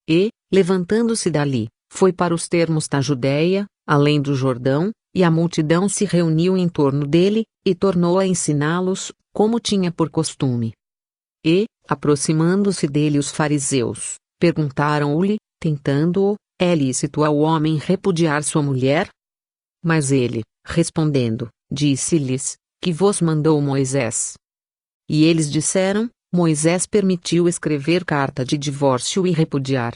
E, levantando-se dali, foi para os termos da Judéia, além do Jordão, e a multidão se reuniu em torno dele, e tornou a ensiná-los, como tinha por costume. E, aproximando-se dele os fariseus, perguntaram-lhe, tentando-o: é lícito ao homem repudiar sua mulher? Mas ele, respondendo, disse-lhes: que vos mandou Moisés? E eles disseram: Moisés permitiu escrever carta de divórcio e repudiar.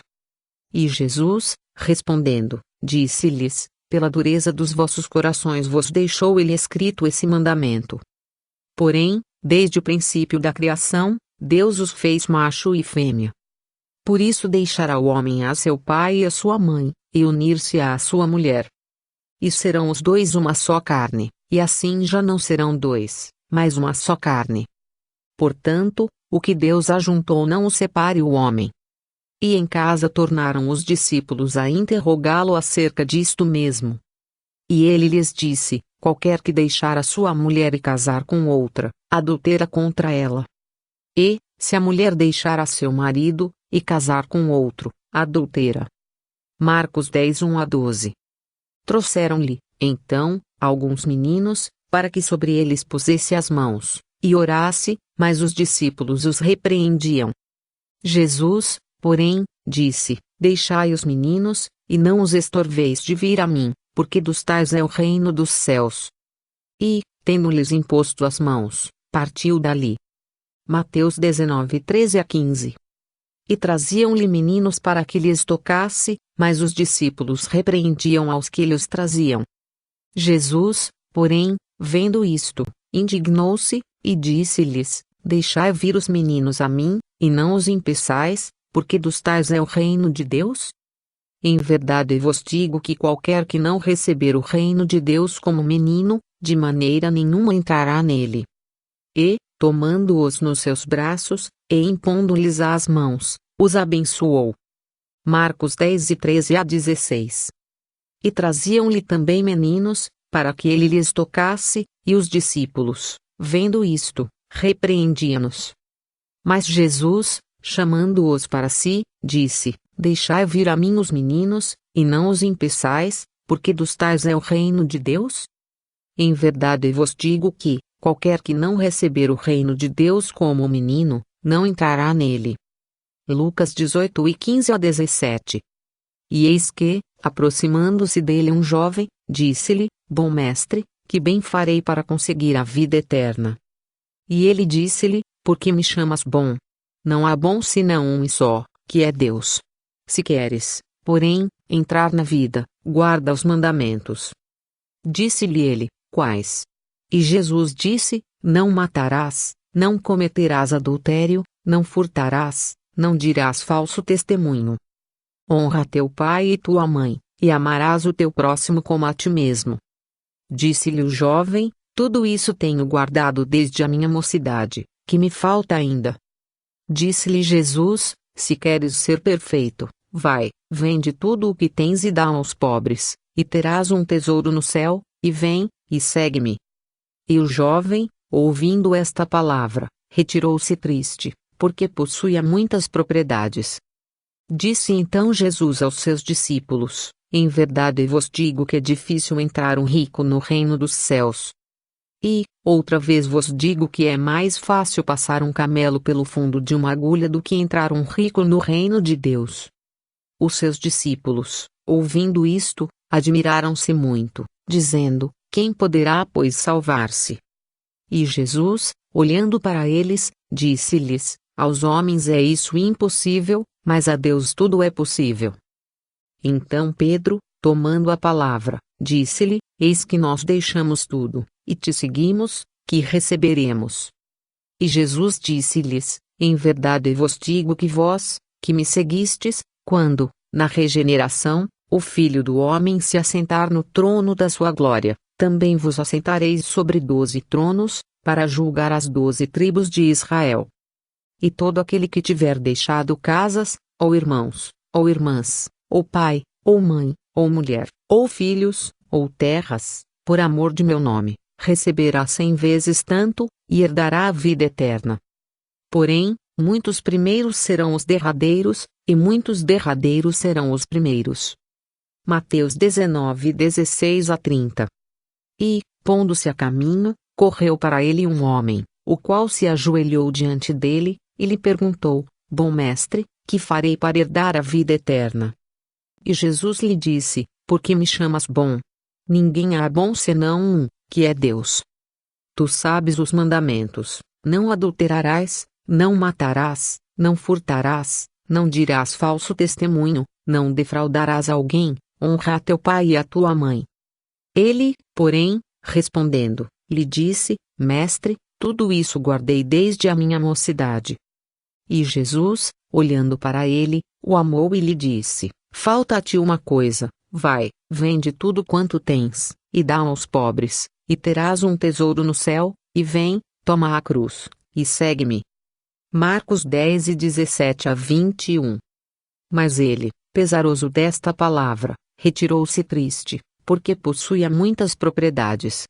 E Jesus, respondendo, disse-lhes: pela dureza dos vossos corações vos deixou ele escrito esse mandamento. Porém, desde o princípio da criação, Deus os fez macho e fêmea. Por isso deixará o homem a seu pai e a sua mãe, e unir-se-á à sua mulher. E serão os dois uma só carne, e assim já não serão dois, mas uma só carne. Portanto, o que Deus ajuntou não o separe o homem. E em casa tornaram os discípulos a interrogá-lo acerca disto mesmo. E ele lhes disse: qualquer que deixar a sua mulher e casar com outra, adultera contra ela. E, se a mulher deixar a seu marido, e casar com outro, adultera. Marcos 10, 1-12. Trouxeram-lhe, então, alguns meninos, para que sobre eles pusesse as mãos, e orasse, mas os discípulos os repreendiam. Jesus, porém, disse: deixai os meninos, e não os estorveis de vir a mim, porque dos tais é o reino dos céus. E, tendo-lhes imposto as mãos, partiu dali. Mateus 19, 13-15. E traziam-lhe meninos para que lhes tocasse, mas os discípulos repreendiam aos que lhes traziam. Jesus, porém, vendo isto, indignou-se, e disse-lhes: deixai vir os meninos a mim, e não os impeçais, porque dos tais é o reino de Deus? Em verdade vos digo que qualquer que não receber o reino de Deus como menino, de maneira nenhuma entrará nele. E, tomando-os nos seus braços, e impondo-lhes as mãos, os abençoou. Marcos 10, 13-16. E traziam-lhe também meninos, para que ele lhes tocasse, e os discípulos, vendo isto, repreendiam-nos. Mas Jesus, chamando-os para si, disse: deixai vir a mim os meninos, e não os impeçais, porque dos tais é o reino de Deus? Em verdade vos digo que, qualquer que não receber o reino de Deus como menino, não entrará nele. Lucas 18, 15-17. E eis que, aproximando-se dele um jovem, disse-lhe: bom mestre, que bem farei para conseguir a vida eterna? E ele disse-lhe: por que me chamas bom? Não há bom senão um e só, que é Deus. Se queres, porém, entrar na vida, guarda os mandamentos. Disse-lhe ele: quais? E Jesus disse: não matarás, não cometerás adultério, não furtarás, não dirás falso testemunho. Honra teu pai e tua mãe, e amarás o teu próximo como a ti mesmo. Disse-lhe o jovem: tudo isso tenho guardado desde a minha mocidade, que me falta ainda? Disse-lhe Jesus: se queres ser perfeito, vai, vende tudo o que tens e dá aos pobres, e terás um tesouro no céu, e vem, e segue-me. E o jovem, ouvindo esta palavra, retirou-se triste, porque possuía muitas propriedades. Disse então Jesus aos seus discípulos: em verdade vos digo que é difícil entrar um rico no reino dos céus. E, outra vez vos digo que é mais fácil passar um camelo pelo fundo de uma agulha do que entrar um rico no reino de Deus. Os seus discípulos, ouvindo isto, admiraram-se muito, dizendo: quem poderá, pois, salvar-se? E Jesus, olhando para eles, disse-lhes: aos homens é isso impossível, mas a Deus tudo é possível. Então Pedro, tomando a palavra, disse-lhe: eis que nós deixamos tudo, e te seguimos, que receberemos? E Jesus disse-lhes: em verdade vos digo que vós, que me seguistes, quando, na regeneração, o Filho do Homem se assentar no trono da sua glória, também vos assentareis sobre 12 tronos, para julgar as 12 tribos de Israel. E todo aquele que tiver deixado casas, ou irmãos, ou irmãs, ou pai, ou mãe, ou mulher, ou filhos, ou terras, por amor de meu nome, receberá 100 vezes tanto, e herdará a vida eterna. Porém, muitos primeiros serão os derradeiros, e muitos derradeiros serão os primeiros. Mateus 19, 16 a 30. E, pondo-se a caminho, correu para ele um homem, o qual se ajoelhou diante dele, e lhe perguntou: Bom mestre, que farei para herdar a vida eterna? E Jesus lhe disse: Por que me chamas bom? Ninguém há bom senão um, que é Deus. Tu sabes os mandamentos: não adulterarás, não matarás, não furtarás, não dirás falso testemunho, não defraudarás alguém, honra a teu pai e a tua mãe. Ele, porém, respondendo, lhe disse: Mestre, tudo isso guardei desde a minha mocidade. E Jesus, olhando para ele, o amou e lhe disse: Falta-te uma coisa, vai, vende tudo quanto tens, e dá aos pobres, e terás um tesouro no céu, e vem, toma a cruz, e segue-me. Marcos 10 e 17 a 21. Mas ele, pesaroso desta palavra, retirou-se triste, porque possuía muitas propriedades.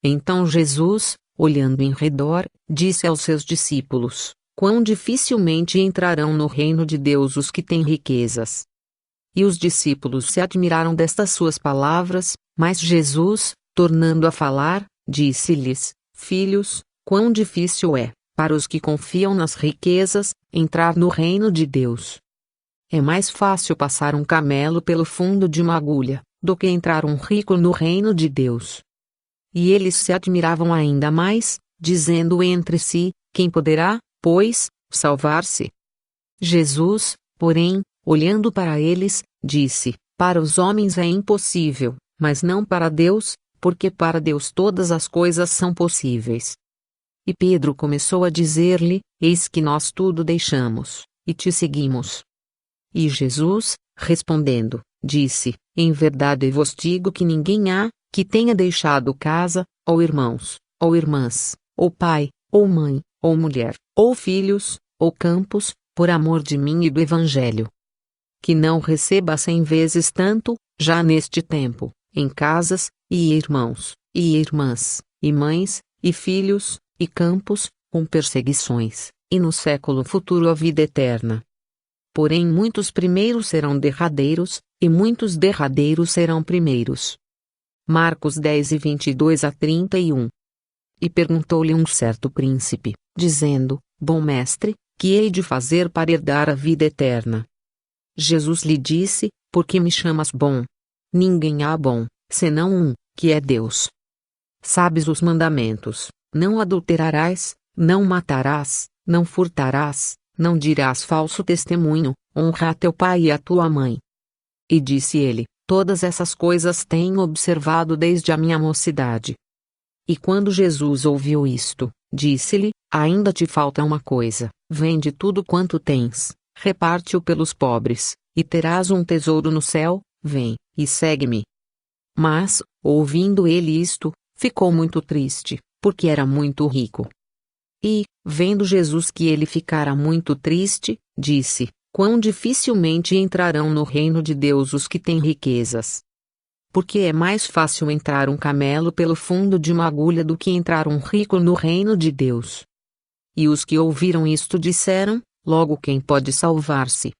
Então Jesus, olhando em redor, disse aos seus discípulos: Quão dificilmente entrarão no reino de Deus os que têm riquezas. E os discípulos se admiraram destas suas palavras, mas Jesus, tornando a falar, disse-lhes: Filhos, quão difícil é, para os que confiam nas riquezas, entrar no reino de Deus. É mais fácil passar um camelo pelo fundo de uma agulha, do que entrar um rico no reino de Deus. E eles se admiravam ainda mais, dizendo entre si: Quem poderá, pois, salvar-se? Jesus, porém, olhando para eles, disse: Para os homens é impossível, mas não para Deus, porque para Deus todas as coisas são possíveis. E Pedro começou a dizer-lhe: Eis que nós tudo deixamos, e te seguimos. E Jesus, respondendo, disse: Em verdade vos digo que ninguém há, que tenha deixado casa, ou irmãos, ou irmãs, ou pai, ou mãe, ou mulher, ou filhos, ou campos, por amor de mim e do Evangelho, que não receba 100 vezes tanto, já neste tempo, em casas, e irmãos, e irmãs, e mães, e filhos, e campos, com perseguições, e no século futuro a vida eterna. Porém muitos primeiros serão derradeiros, e muitos derradeiros serão primeiros. Marcos 10 e 22 a 31. E perguntou-lhe um certo príncipe, dizendo: Bom mestre, que hei de fazer para herdar a vida eterna? Jesus lhe disse: Por que me chamas bom? Ninguém há bom, senão um, que é Deus. Sabes os mandamentos: não adulterarás, não matarás, não furtarás, não dirás falso testemunho, honra a teu pai e a tua mãe. E disse ele: Todas essas coisas tenho observado desde a minha mocidade. E quando Jesus ouviu isto, disse-lhe: Ainda te falta uma coisa: vende tudo quanto tens, reparte-o pelos pobres, e terás um tesouro no céu, vem, e segue-me. Mas, ouvindo ele isto, ficou muito triste, porque era muito rico. E, vendo Jesus que ele ficara muito triste, disse: Quão dificilmente entrarão no reino de Deus os que têm riquezas. Porque é mais fácil entrar um camelo pelo fundo de uma agulha do que entrar um rico no reino de Deus. E os que ouviram isto disseram: Logo quem pode salvar-se?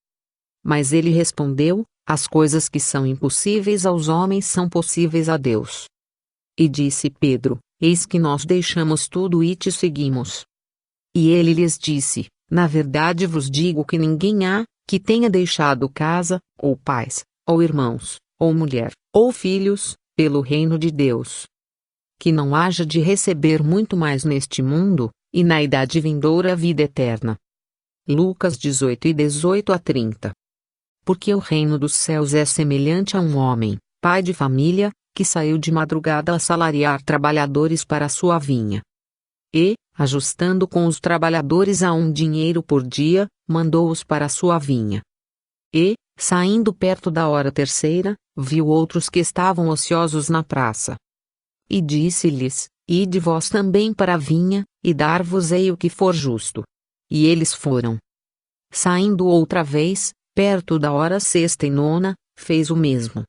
Mas ele respondeu: As coisas que são impossíveis aos homens são possíveis a Deus. E disse Pedro: Eis que nós deixamos tudo e te seguimos. E ele lhes disse: Na verdade vos digo que ninguém há, que tenha deixado casa, ou pais, ou irmãos, ou mulher, ou filhos, pelo reino de Deus, que não haja de receber muito mais neste mundo, e na idade vindoura a vida eterna. Lucas 18 e 18 a 30. Porque o reino dos céus é semelhante a um homem, pai de família, que saiu de madrugada a assalariar trabalhadores para a sua vinha. E, ajustando com os trabalhadores a um dinheiro por dia, mandou-os para a sua vinha. E, saindo perto da hora terceira, viu outros que estavam ociosos na praça. E disse-lhes: Ide vós também para a vinha, e dar-vos-ei o que for justo. E eles foram. Saindo outra vez, perto da hora sexta e nona, fez o mesmo.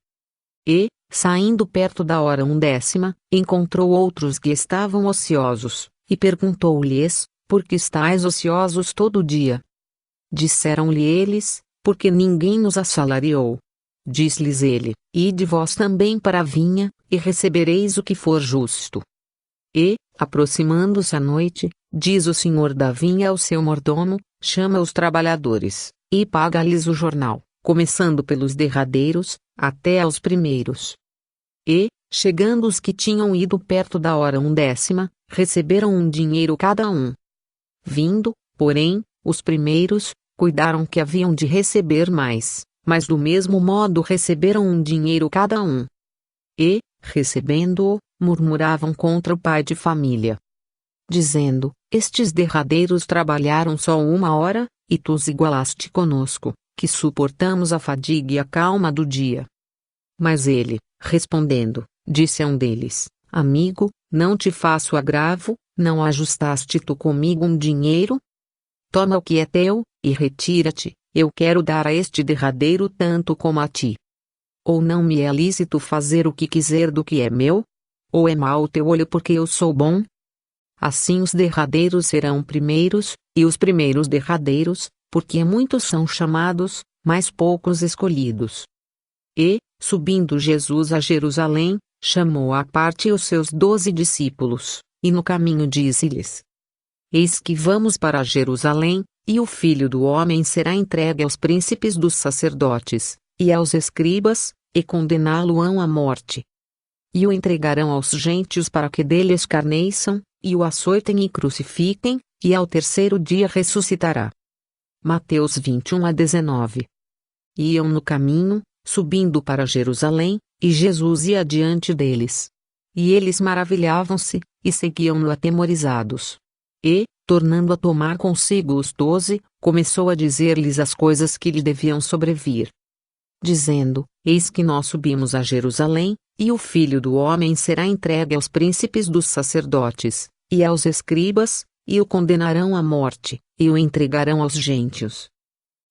E, saindo perto da hora 10ª, encontrou outros que estavam ociosos, e perguntou-lhes: Por que estáis ociosos todo o dia? Disseram-lhe eles: porque ninguém nos assalariou. Diz-lhes ele: Ide vós também para a vinha, e recebereis o que for justo. E, aproximando-se a noite, diz o senhor da vinha ao seu mordomo: Chama os trabalhadores, e paga-lhes o jornal, começando pelos derradeiros, até aos primeiros. E, chegando os que tinham ido perto da hora 10ª, receberam um dinheiro cada um. Vindo, porém, os primeiros, cuidaram que haviam de receber mais, mas do mesmo modo receberam um dinheiro cada um. E, recebendo-o, murmuravam contra o pai de família, dizendo: Estes derradeiros trabalharam só 1 hora, e tu os igualaste conosco, que suportamos a fadiga e a calma do dia. Mas ele, respondendo, disse a um deles: Amigo, não te faço agravo, não ajustaste tu comigo um dinheiro? Toma o que é teu, e retira-te, eu quero dar a este derradeiro tanto como a ti. Ou não me é lícito fazer o que quiser do que é meu? Ou é mau o teu olho porque eu sou bom? Assim os derradeiros serão primeiros, e os primeiros derradeiros, porque muitos são chamados, mas poucos escolhidos. E, subindo Jesus a Jerusalém, chamou à parte os seus 12 discípulos, e no caminho disse-lhes: Eis que vamos para Jerusalém, e o Filho do Homem será entregue aos príncipes dos sacerdotes, e aos escribas, e condená-lo-ão à morte. E o entregarão aos gentios para que dele escarneçam, e o açoitem e crucifiquem, e ao terceiro dia ressuscitará. Mateus 21-19. Iam no caminho, subindo para Jerusalém, e Jesus ia diante deles. E eles maravilhavam-se, e seguiam-no atemorizados. E, tornando a tomar consigo os 12, começou a dizer-lhes as coisas que lhe deviam sobrevir. Dizendo: Eis que nós subimos a Jerusalém, e o Filho do Homem será entregue aos príncipes dos sacerdotes, e aos escribas, e o condenarão à morte, e o entregarão aos gentios.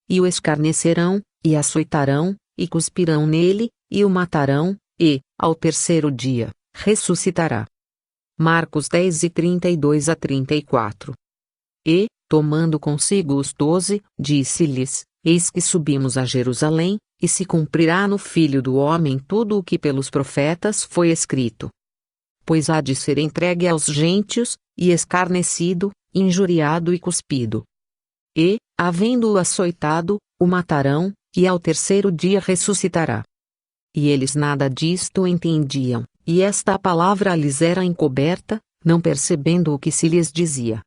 E o escarnecerão, e açoitarão, e cuspirão nele, e o matarão, e, ao terceiro dia, ressuscitará. Marcos 10:32-34. E, tomando consigo os 12, disse-lhes: Eis que subimos a Jerusalém, e se cumprirá no Filho do Homem tudo o que pelos profetas foi escrito. Pois há de ser entregue aos gentios, e escarnecido, injuriado e cuspido. E, havendo-o açoitado, o matarão, e ao terceiro dia ressuscitará. E eles nada disto entendiam, e esta palavra lhes era encoberta, não percebendo o que se lhes dizia.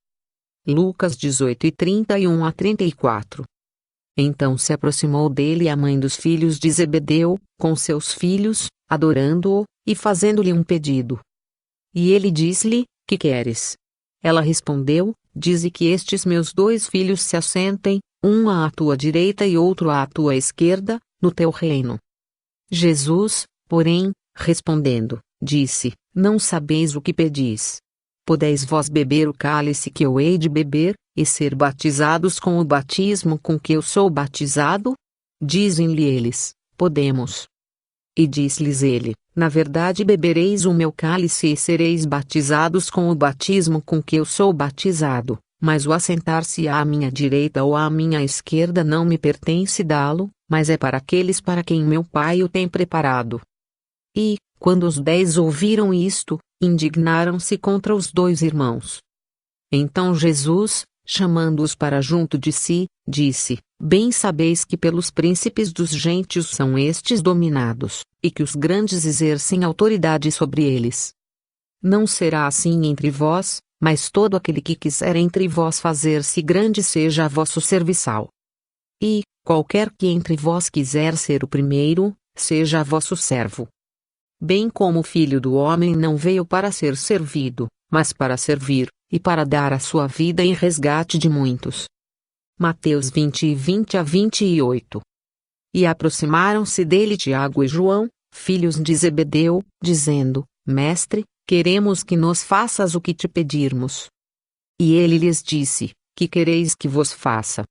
Lucas 18:31-34. Então se aproximou dele a mãe dos filhos de Zebedeu, com seus filhos, adorando-o, e fazendo-lhe um pedido. E ele disse-lhe: Que queres? Ela respondeu: Dize que estes meus 2 filhos se assentem, um à tua direita e outro à tua esquerda, no teu reino. Jesus, porém, respondendo, disse: Não sabeis o que pedis. Podeis vós beber o cálice que eu hei de beber, e ser batizados com o batismo com que eu sou batizado? Dizem-lhe eles: Podemos. E diz-lhes ele: Na verdade bebereis o meu cálice e sereis batizados com o batismo com que eu sou batizado, mas o assentar-se à minha direita ou à minha esquerda não me pertence dá-lo, mas é para aqueles para quem meu Pai o tem preparado. E, quando os 10 ouviram isto, indignaram-se contra os 2 irmãos. Então Jesus, chamando-os para junto de si, disse: Bem sabeis que pelos príncipes dos gentios são estes dominados, e que os grandes exercem autoridade sobre eles. Não será assim entre vós, mas todo aquele que quiser entre vós fazer-se grande seja vosso serviçal. E, qualquer que entre vós quiser ser o primeiro, seja vosso servo. Bem como o Filho do Homem não veio para ser servido, mas para servir, e para dar a sua vida em resgate de muitos. Mateus 20:20-28. E aproximaram-se dele Tiago e João, filhos de Zebedeu, dizendo: Mestre, queremos que nos faças o que te pedirmos. E ele lhes disse: Que quereis que vos faça?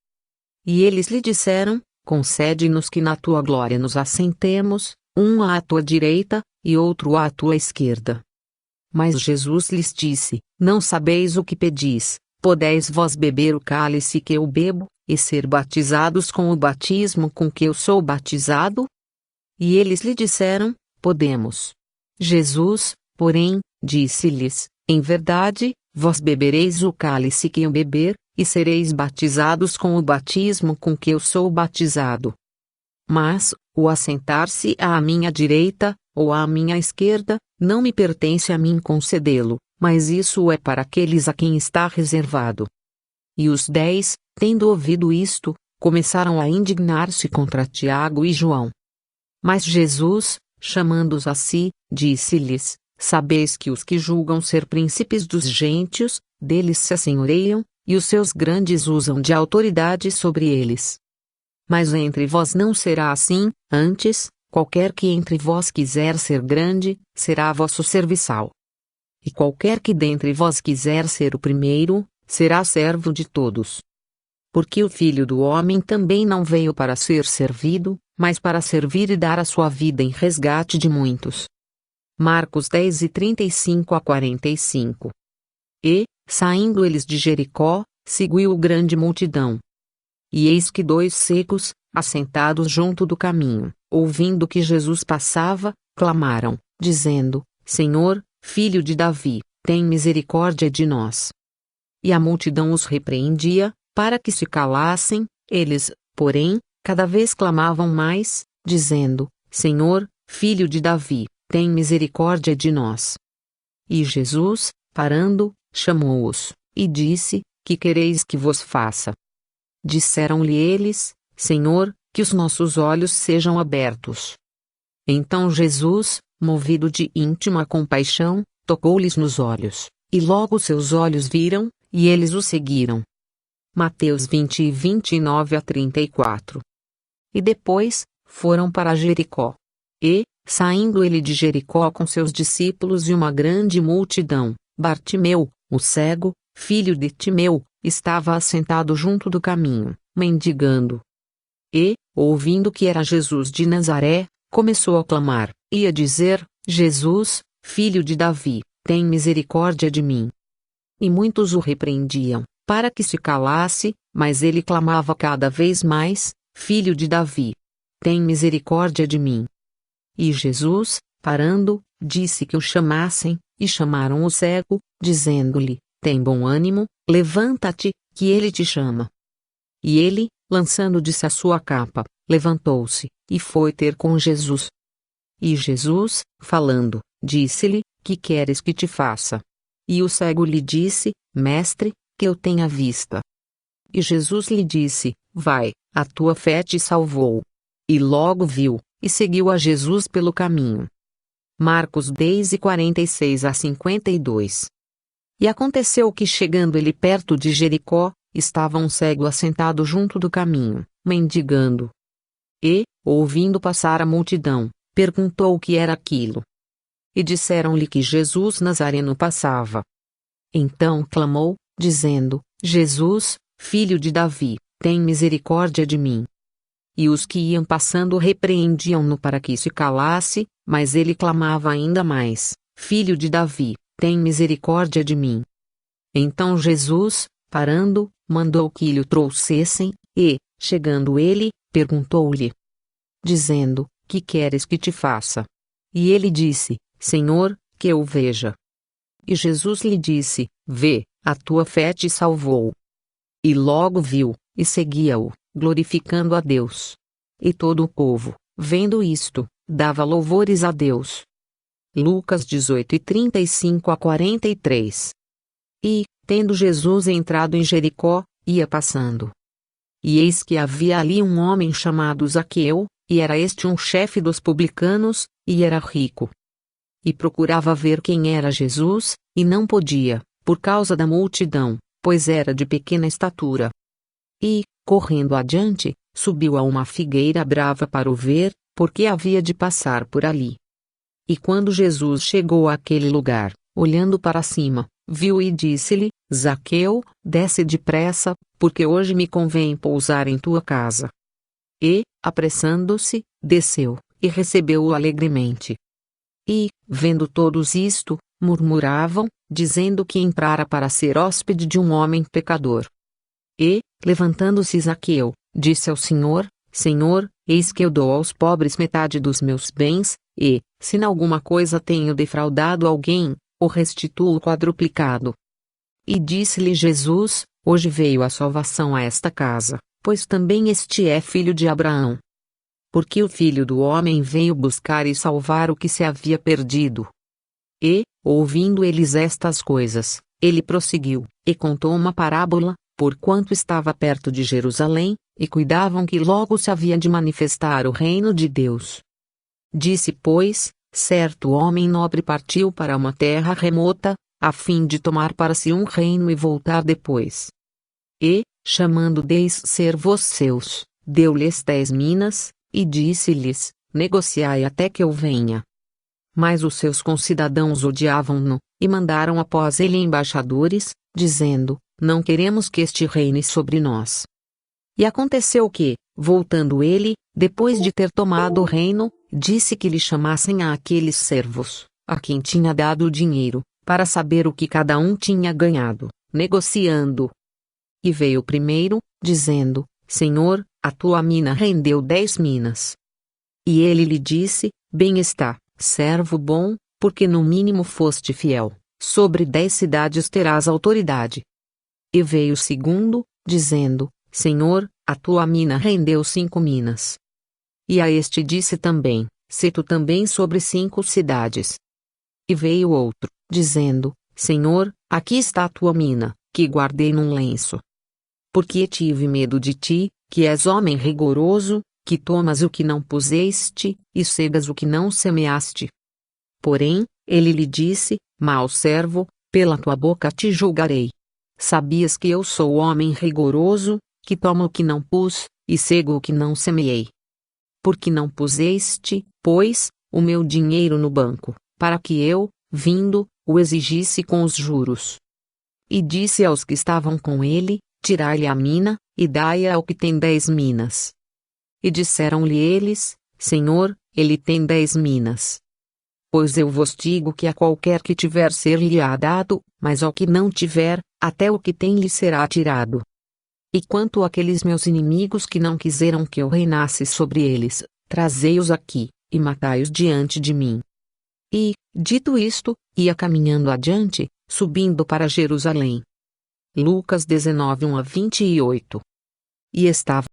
E eles lhe disseram: Concede-nos que na tua glória nos assentemos, um à tua direita, e outro à tua esquerda. Mas Jesus lhes disse: Não sabeis o que pedis. Podeis vós beber o cálice que eu bebo, e ser batizados com o batismo com que eu sou batizado? E eles lhe disseram: podemos. Jesus, porém, disse-lhes: em verdade, vós bebereis o cálice que eu beber, e sereis batizados com o batismo com que eu sou batizado. Mas, o assentar-se à minha direita, ou à minha esquerda, não me pertence a mim concedê-lo, mas isso é para aqueles a quem está reservado. E os 10, tendo ouvido isto, começaram a indignar-se contra Tiago e João. Mas Jesus, chamando-os a si, disse-lhes: sabeis que os que julgam ser príncipes dos gentios, deles se assenhoreiam, e os seus grandes usam de autoridade sobre eles. Mas entre vós não será assim, antes, qualquer que entre vós quiser ser grande, será vosso serviçal. E qualquer que dentre vós quiser ser o primeiro, será servo de todos. Porque o Filho do Homem também não veio para ser servido, mas para servir e dar a sua vida em resgate de muitos. Marcos 10:35-45. E, saindo eles de Jericó, seguiu grande multidão. E eis que 2 cegos, assentados junto do caminho, ouvindo que Jesus passava, clamaram, dizendo: Senhor, Filho de Davi, tem misericórdia de nós. E a multidão os repreendia, para que se calassem, eles, porém, cada vez clamavam mais, dizendo: Senhor, Filho de Davi, tem misericórdia de nós. E Jesus, parando, chamou-os, e disse: Que quereis que vos faça? Disseram-lhe eles: Senhor, que os nossos olhos sejam abertos. Então Jesus, movido de íntima compaixão, tocou-lhes nos olhos, e logo seus olhos viram, e eles o seguiram. Mateus 20:29-34. E depois, foram para Jericó. E, saindo ele de Jericó com seus discípulos e uma grande multidão, Bartimeu, o cego, filho de Timeu, estava assentado junto do caminho, mendigando. E, ouvindo que era Jesus de Nazaré, começou a clamar, e a dizer: Jesus, Filho de Davi, tem misericórdia de mim. E muitos o repreendiam, para que se calasse, mas ele clamava cada vez mais: Filho de Davi, tem misericórdia de mim. E Jesus, parando, disse que o chamassem, e chamaram o cego, dizendo-lhe: Tem bom ânimo, levanta-te, que ele te chama. E ele, lançando-se a sua capa, levantou-se, e foi ter com Jesus. E Jesus, falando, disse-lhe: Que queres que te faça? E o cego lhe disse: Mestre, que eu tenha vista. E Jesus lhe disse: Vai, a tua fé te salvou. E logo viu, e seguiu a Jesus pelo caminho. Marcos 10:46-52. E aconteceu que, chegando ele perto de Jericó, estava um cego assentado junto do caminho, mendigando. E, ouvindo passar a multidão, perguntou o que era aquilo. E disseram-lhe que Jesus Nazareno passava. Então clamou, dizendo: Jesus, Filho de Davi, tem misericórdia de mim. E os que iam passando repreendiam-no para que se calasse, mas ele clamava ainda mais: Filho de Davi, tem misericórdia de mim. Então Jesus, parando, mandou que lhe o trouxessem, e, chegando ele, perguntou-lhe, dizendo: Que queres que te faça? E ele disse: Senhor, que eu veja. E Jesus lhe disse: Vê, a tua fé te salvou. E logo viu, e seguia-o, glorificando a Deus. E todo o povo, vendo isto, dava louvores a Deus. Lucas 18:35-43. E, tendo Jesus entrado em Jericó, ia passando. E eis que havia ali um homem chamado Zaqueu, e era este um chefe dos publicanos, e era rico. E procurava ver quem era Jesus, e não podia, por causa da multidão, pois era de pequena estatura. E, correndo adiante, subiu a uma figueira brava para o ver, porque havia de passar por ali. E quando Jesus chegou àquele lugar, olhando para cima, viu e disse-lhe: Zaqueu, desce depressa, porque hoje me convém pousar em tua casa. E, apressando-se, desceu, e recebeu-o alegremente. E, vendo todos isto, murmuravam, dizendo que entrara para ser hóspede de um homem pecador. E, levantando-se Zaqueu, disse ao Senhor: Senhor, eis que eu dou aos pobres metade dos meus bens, e, se em alguma coisa tenho defraudado alguém, o restituo quadruplicado. E disse-lhe Jesus: Hoje veio a salvação a esta casa, pois também este é filho de Abraão. Porque o Filho do Homem veio buscar e salvar o que se havia perdido. E, ouvindo eles estas coisas, ele prosseguiu, e contou uma parábola, porquanto estava perto de Jerusalém, e cuidavam que logo se havia de manifestar o reino de Deus. Disse, pois, certo homem nobre partiu para uma terra remota, a fim de tomar para si um reino e voltar depois. E, chamando 10 servos seus, deu-lhes 10 minas, e disse-lhes: negociai até que eu venha. Mas os seus concidadãos odiavam-no, e mandaram após ele embaixadores, dizendo: não queremos que este reine sobre nós. E aconteceu que, voltando ele, depois de ter tomado o reino, disse que lhe chamassem a aqueles servos, a quem tinha dado o dinheiro, para saber o que cada um tinha ganhado, negociando. E veio o primeiro, dizendo: Senhor, a tua mina rendeu 10 minas. E ele lhe disse: bem está, servo bom, porque no mínimo foste fiel, sobre 10 cidades terás autoridade. E veio o segundo, dizendo: Senhor, a tua mina rendeu 5 minas. E a este disse também: se tu também sobre 5 cidades. E veio outro, dizendo: Senhor, aqui está a tua mina, que guardei num lenço. Porque tive medo de ti, que és homem rigoroso, que tomas o que não puseste, e cegas o que não semeaste. Porém, ele lhe disse: mau servo, pela tua boca te julgarei. Sabias que eu sou homem rigoroso, que tomo o que não pus, e cego o que não semeei. Porque não puseste, pois, o meu dinheiro no banco, para que eu, vindo, o exigisse com os juros. E disse aos que estavam com ele: tirai-lhe a mina, e dai-a ao que tem 10 minas. E disseram-lhe eles: Senhor, ele tem 10 minas. Pois eu vos digo que a qualquer que tiver ser-lhe-á dado, mas ao que não tiver, até o que tem lhe será tirado. E quanto àqueles meus inimigos que não quiseram que eu reinasse sobre eles, trazei-os aqui, e matai-os diante de mim. E, dito isto, ia caminhando adiante, subindo para Jerusalém. Lucas 19, 1-28. E estava